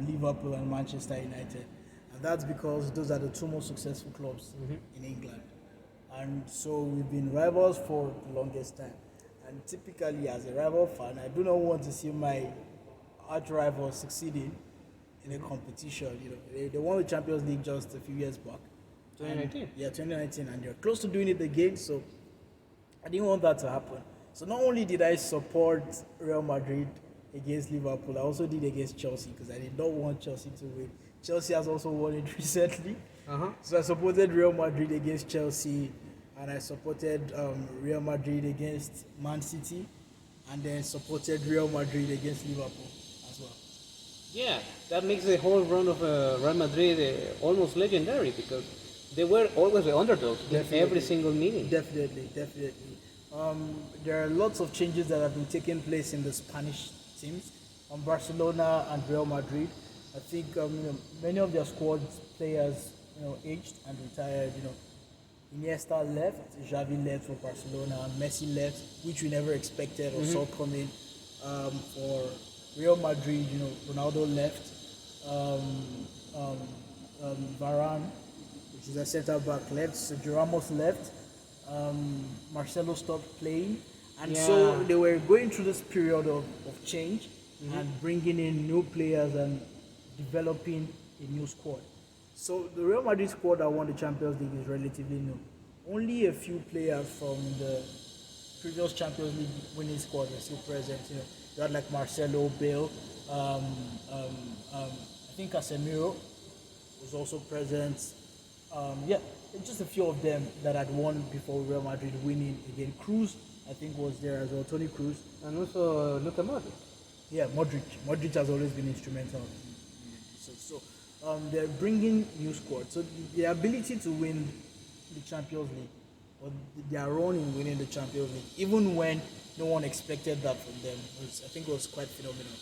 Liverpool and Manchester United. And that's because those are the two most successful clubs in England. And so we've been rivals for the longest time. And typically, as a rival fan, I do not want to see my arch rival succeeding in a competition. You know, they won the Champions League just a few years back. 2019. Yeah, 2019, and they're close to doing it again. So I didn't want that to happen. So not only did I support Real Madrid against Liverpool, I also did against Chelsea because I did not want Chelsea to win. Chelsea has also won it recently. So I supported Real Madrid against Chelsea, and I supported Real Madrid against Man City, and then supported Real Madrid against Liverpool as well. Yeah, that makes the whole run of Real Madrid almost legendary because they were always the underdogs in every single meeting. Definitely. There are lots of changes that have been taking place in the Spanish teams, Barcelona and Real Madrid. I think many of their squad players aged and retired. Iniesta left, Xavi left for Barcelona, and Messi left, which we never expected or saw coming. For Real Madrid, Ronaldo left, Varane, which is a centre back, left, Sergio Ramos left, Marcelo stopped playing, and so they were going through this period of change and bringing in new players and developing a new squad. So the Real Madrid squad that won the Champions League is relatively new. Only a few players from the previous Champions League winning squad are still present. You had like Marcelo, Bale, I think Casemiro was also present. Just a few of them that had won before Real Madrid winning again. Cruz, I think, was there as well. Toni Cruz. And also Luka Modric. Yeah, Modric. Modric has always been instrumental. They're bringing new squad. So the ability to win the Champions League, or their run in winning the Champions League, even when no one expected that from them, I think it was quite phenomenal.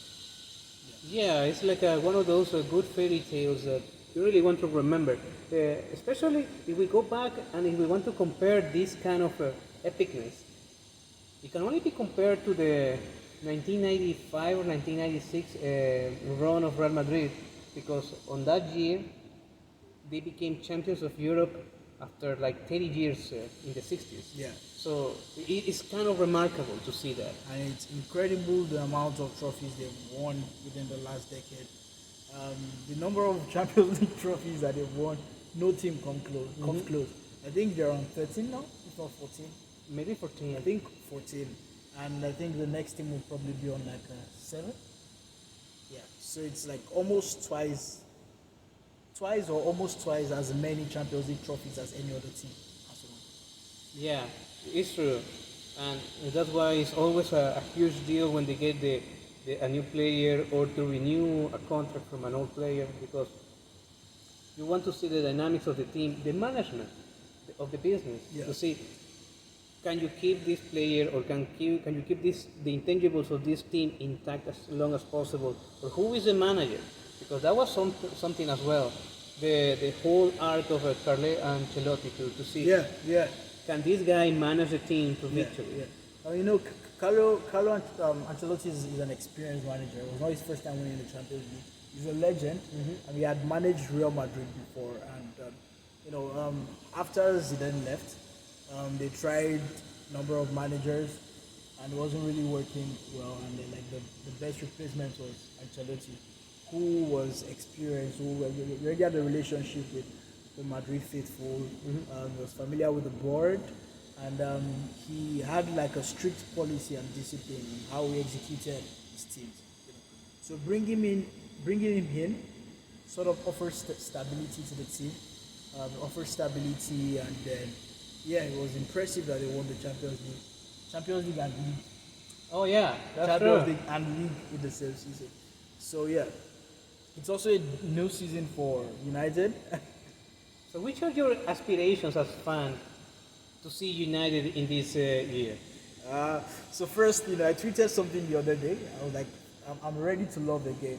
Yeah, it's like one of those good fairy tales that you really want to remember. Especially if we go back and if we want to compare this kind of epicness, it can only be compared to the 1995 or 1996 run of Real Madrid, because on that year they became champions of Europe after like 30 years in the 60s. Yeah. So it's kind of remarkable to see that. And it's incredible the amount of trophies they've won within the last decade. The number of Champions League trophies that they've won, no team comes close. I think they're on 13 now, if not 14. Maybe 14. I think 14. And I think the next team will probably be on like 7. Yeah, so it's like almost twice or almost twice as many Champions League trophies as any other team has won. Yeah, it's true. And that's why it's always a huge deal when they get a new player or to renew a contract from an old player, because you want to see the dynamics of the team, the management of the business, to see, can you keep this player, or can you keep the intangibles of this team intact as long as possible, or who is the manager? Because that was something as well, the whole arc of Carlo Ancelotti to see, can this guy manage the team to victory? Carlo Ancelotti is an experienced manager. It was not his first time winning the Champions League. He's a legend, and he had managed Real Madrid before. And after Zidane left, they tried a number of managers, and it wasn't really working well. And then, the best replacement was Ancelotti, who was experienced, who already had a relationship with the Madrid faithful. He was familiar with the board, and he had like a strict policy and discipline in how he executed his teams. So bring him in bringing him in sort of offers stability to the team, offers stability, and then yeah, it was impressive that they won the Champions League and League, Oh yeah, that's Champions true. League and League in the same season. So yeah, it's also a new season for United. So which are your aspirations as fan to see United in this year? So first, I tweeted something the other day. I was like, I'm ready to love again.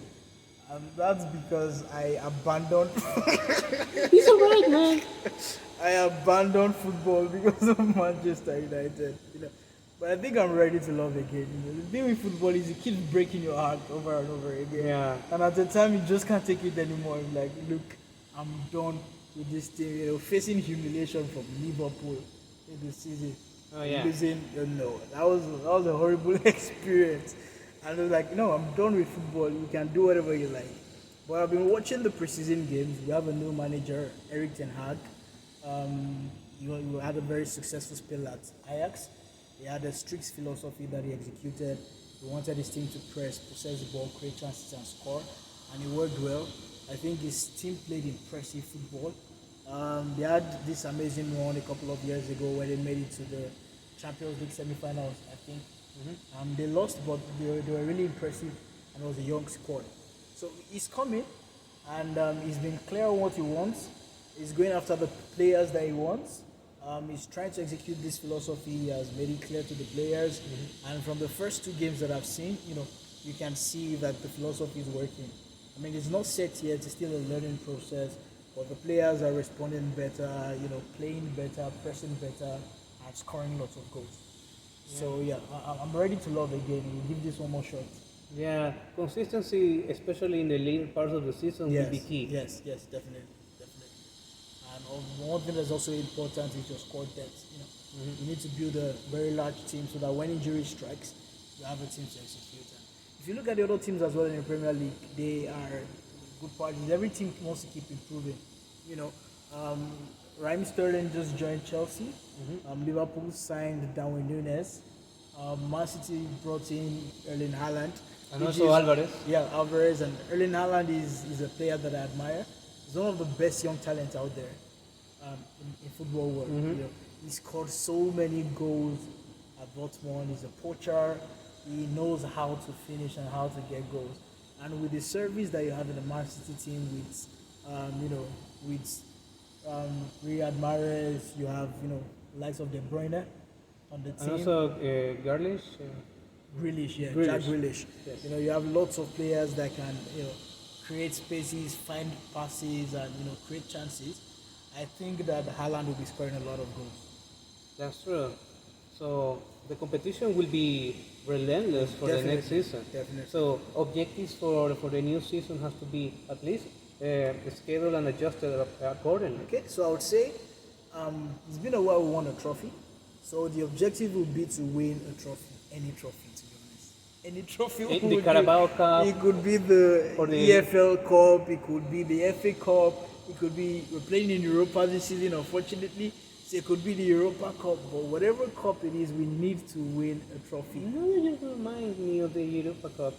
And that's because I abandoned He's alright, man. I abandoned football because of Manchester United. But I think I'm ready to love again. The thing with football is it keeps breaking your heart over and over again. Yeah. And at the time you just can't take it anymore. You're like, look, I'm done with this thing. Facing humiliation from Liverpool in the season. Oh yeah. Losing, no, that was a horrible experience. And I was like, no, I'm done with football. You can do whatever you like. But I've been watching the preseason games. We have a new manager, Eric Ten Hag. He had a very successful spell at Ajax. He had a strict philosophy that he executed. He wanted his team to press, possess the ball, create chances, and score. And it worked well. I think his team played impressive football. They had this amazing run a couple of years ago where they made it to the Champions League semi-finals, I think. They lost, but they were really impressive, and it was a young squad. So he's coming, and he's been clear on what he wants. He's going after the players that he wants. He's trying to execute this philosophy. He has made it clear to the players, and from the first two games that I've seen, you can see that the philosophy is working. I mean, it's not set yet; it's still a learning process. But the players are responding better, playing better, pressing better, and scoring lots of goals. So yeah, I'm ready to love again. We'll give this one more shot. Yeah, consistency, especially in the later parts of the season, will be key. Yes, definitely. And one thing that's also important is your squad depth. You need to build a very large team so that when injury strikes, you have a team to execute. And if you look at the other teams as well in the Premier League, they are good parties. Every team wants to keep improving. You know, Raheem Sterling just joined Chelsea. Liverpool signed Darwin Núñez. Man City brought in Erling Haaland. And also Alvarez. Yeah, Alvarez, and Erling Haaland is a player that I admire. He's one of the best young talents out there in football world. He scored so many goals at Dortmund. He's a poacher. He knows how to finish and how to get goals. And with the service that you have in the Man City team, with Riyad Mahrez, you have likes of De Bruyne on the team. And also Garlish. Grealish, yeah, Grealish. Jack Grealish. Yes. You have lots of players that can, create spaces, find passes, and create chances. I think that Haaland will be scoring a lot of goals. That's true. So the competition will be relentless for the next season. Definitely. So objectives for the new season has to be at least scheduled and adjusted accordingly. Okay, so I would say it's been a while we won a trophy. So the objective would be to win a trophy, any trophy, to be honest. Any trophy. The Carabao Cup. It could be the or the EFL Cup. It could be the FA Cup. It could be, we're playing in Europa this season, unfortunately. So it could be the Europa Cup. But whatever cup it is, we need to win a trophy. You remind me of the Europa Cup.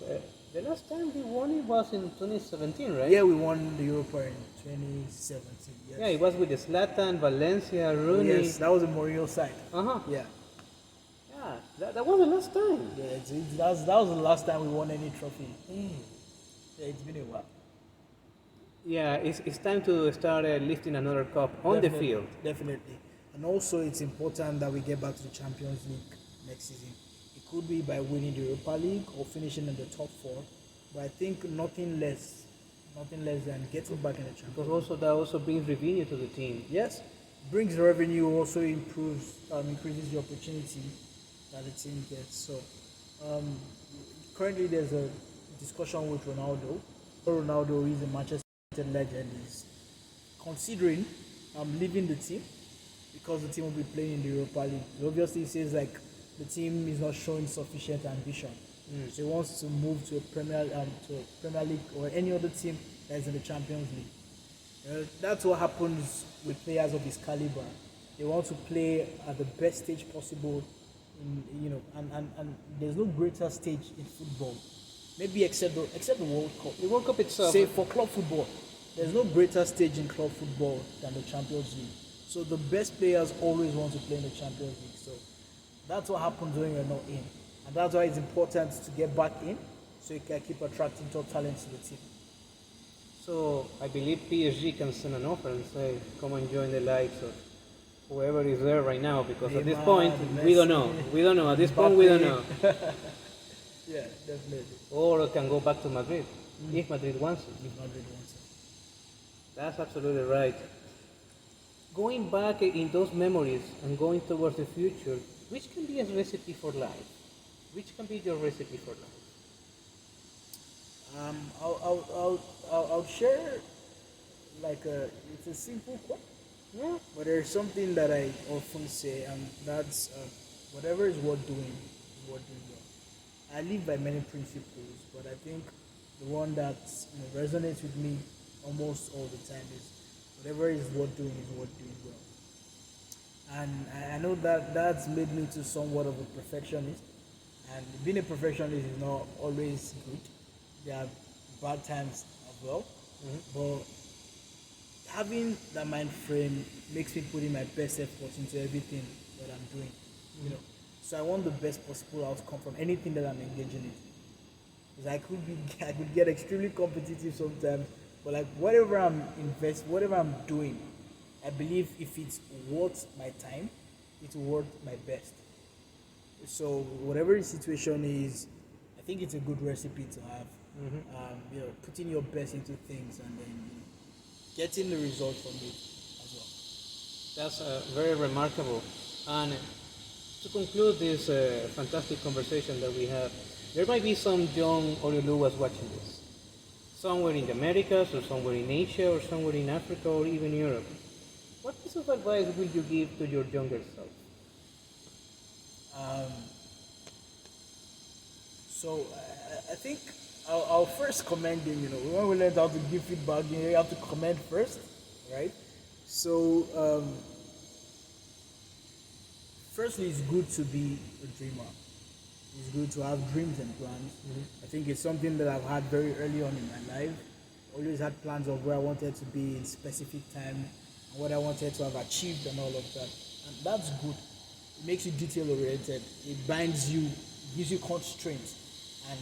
The last time we won it was in 2017, right? Yeah, we won the Europa in 2017. Yes. Yeah, it was with Zlatan, Valencia, Rooney. Yes, that was a Mourinho side. Uh-huh. Yeah. Yeah, that was the last time. Yeah, that was the last time we won any trophy. Yeah, it's been a while. Yeah, it's time to start lifting another cup on the field. Definitely. And also, it's important that we get back to the Champions League next season. It could be by winning the Europa League or finishing in the top four. But I think nothing less than getting back in the Champions League. Because also that also brings revenue to the team. Yes, brings revenue, also increases the opportunity that the team gets. So currently there's a discussion with Ronaldo. Ronaldo is a Manchester United legend. Is considering leaving the team because the team will be playing in the Europa League. So obviously, he says like the team is not showing sufficient ambition. So he wants to move to a Premier League or any other team that is in the Champions League. That's what happens with players of his caliber. They want to play at the best stage possible, and there's no greater stage in football. maybe except the World Cup. The World Cup itself. Say for club football, there's no greater stage in club football than the Champions League. So the best players always want to play in the Champions League. So that's what happens when you're not in, and that's why it's important to get back in, so you can keep attracting top talent to the team. So I believe PSG can send an offer and say, come and join the likes of whoever is there right now, because at this point, we don't know. We don't know. At this point, we don't know. Yeah, definitely. Or can go back to Madrid, if Madrid wants it. If Madrid wants it. That's absolutely right. Going back in those memories and going towards the future, which can be a recipe for life? Which can be your recipe for life? I'll share like it's a simple quote. Yeah. But there's something that I often say, and that's whatever is worth doing is worth doing well. I live by many principles, but I think the one that resonates with me almost all the time is whatever is worth doing is worth doing well. And I know that that's made me to somewhat of a perfectionist, and being a perfectionist is not always good. There are bad times as well, but having that mind frame makes me put in my best effort into everything that I'm doing, So I want the best possible outcome from anything that I'm engaging in. Because I could get extremely competitive sometimes, but like whatever whatever I'm doing, I believe if it's worth my time, it's worth my best. So whatever the situation is, I think it's a good recipe to have. Putting your best into things and then getting the result from it as well. That's very remarkable. And to conclude this fantastic conversation that we have, there might be some young Oreoluwas watching this. Somewhere in the Americas, or somewhere in Asia, or somewhere in Africa, or even Europe. What piece of advice will you give to your younger self? So I think I'll first commend him. When we learned how to give feedback, you have to commend first, right? So firstly, it's good to be a dreamer. It's good to have dreams and plans. I think it's something that I've had very early on in my life. Always had plans of where I wanted to be in specific time, and what I wanted to have achieved and all of that. And that's good. It makes you detail oriented. It binds you, gives you constraints, and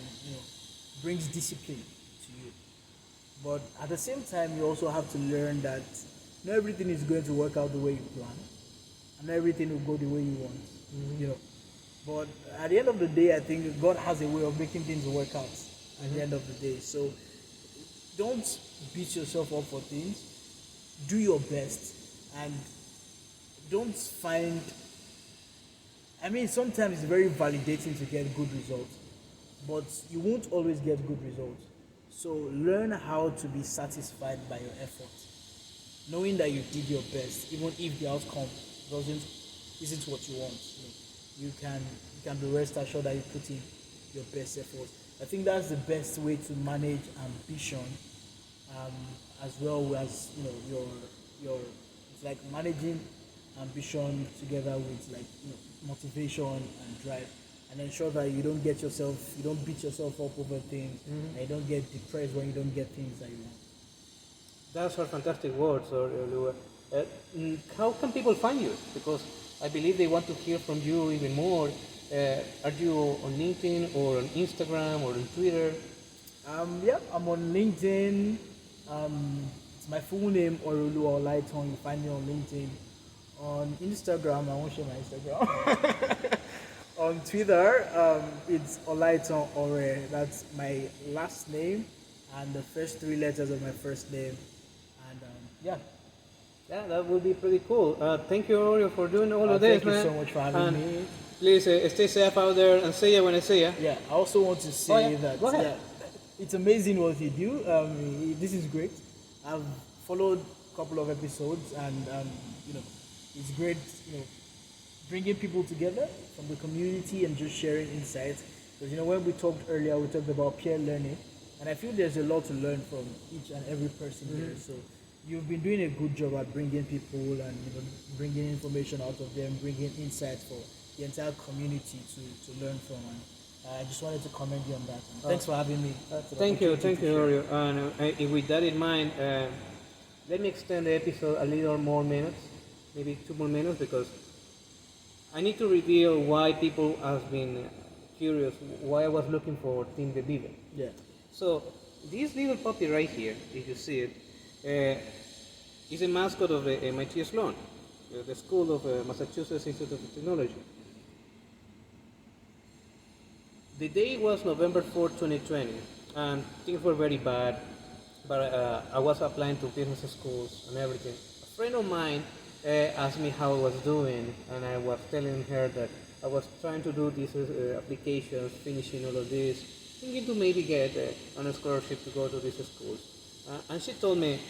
brings discipline to you. But at the same time, you also have to learn that not everything is going to work out the way you plan, and not everything will go the way you want. But at the end of the day, I think God has a way of making things work out at the end of the day. So don't beat yourself up for things. Do your best, and don't find. Sometimes it's very validating to get good results, but you won't always get good results. So learn how to be satisfied by your effort, knowing that you did your best, even if the outcome isn't what you want. You can be rest assured that you put in your best effort. I think that's the best way to manage ambition, as well as your it's like managing ambition together with motivation and drive, and ensure that you don't beat yourself up over things, and you don't get depressed when you don't get things that you want. Those are fantastic words, Oreoluwa. How can people find you? Because I believe they want to hear from you even more. Are you on LinkedIn or on Instagram or on Twitter? I'm on LinkedIn. It's my full name, Oreoluwa Olaitan. You find me on LinkedIn. On Instagram, I won't share my Instagram. On Twitter, it's Olaitan Ore. That's my last name and the first 3 letters of my first name. And Yeah, that would be pretty cool. Thank you, Oreo, for doing all of this, man. Thank you so much for having me. Please stay safe out there and see ya when I see ya. Yeah, I also want to say that Go ahead. it's amazing what you do. This is great. I've followed a couple of episodes, and it's great. Bringing people together from the community and just sharing insights. Because when we talked earlier, we talked about peer learning, and I feel there's a lot to learn from each and every person here. So you've been doing a good job at bringing people and bringing information out of them, bringing insights for the entire community to learn from. And I just wanted to commend you on that. Thanks for having me. Thank you, Oreo. And with that in mind, let me extend the episode a little more minutes, maybe 2 more minutes, because I need to reveal why people have been curious, why I was looking for Tim The Beaver. Yeah. So this little puppy right here, if you see it, is a mascot of the MIT Sloan, the School of Massachusetts Institute of Technology. The day was November 4, 2020, and things were very bad, but I was applying to business schools and everything. A friend of mine asked me how I was doing, and I was telling her that I was trying to do these applications, finishing all of this, thinking to maybe get on a scholarship to go to these schools. And she told me,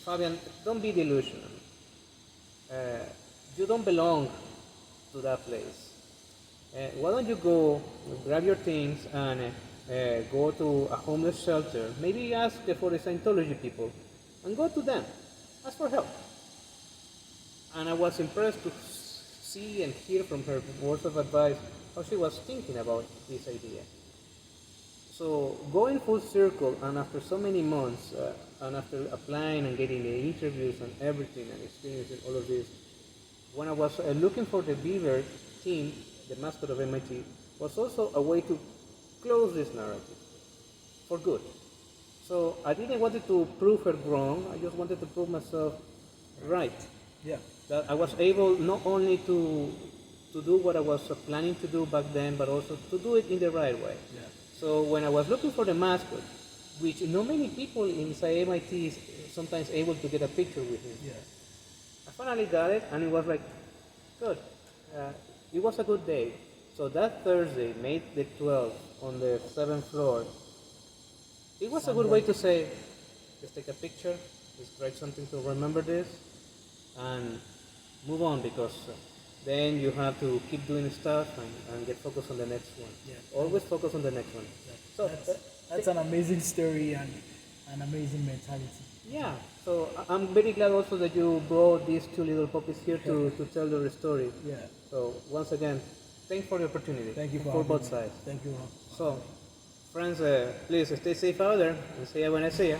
Fabian, don't be delusional. You don't belong to that place. Why don't you go, grab your things, and go to a homeless shelter, maybe ask for the Scientology people, and go to them, ask for help. And I was impressed to see and hear from her words of advice how she was thinking about this idea. So going full circle, and after so many months, and after applying and getting the interviews and everything and experiencing all of this, when I was looking for the Beaver team, the mascot of MIT, was also a way to close this narrative for good. So I didn't want to prove her wrong, I just wanted to prove myself right. Yeah. That I was able not only to do what I was planning to do back then, but also to do it in the right way. Yeah. So when I was looking for the mascot, which not many people inside MIT is sometimes able to get a picture with him, Yeah. I finally got it, and it was like, good. It was a good day. So that Thursday, May the 12th, on the 7th floor, it was a good way to say, let's take a picture, let's write something to remember this, and move on, because then you have to keep doing stuff and get focused on the next one. Yeah. Always focus on the next one. Yeah. So That's an amazing story and an amazing mentality. yeah, so I'm very glad also that you brought these two little puppies here to tell their story. Yeah. So once again, thanks for the opportunity. Thank you for both sides. Thank you. So, friends, please stay safe out there, and see you when I see you.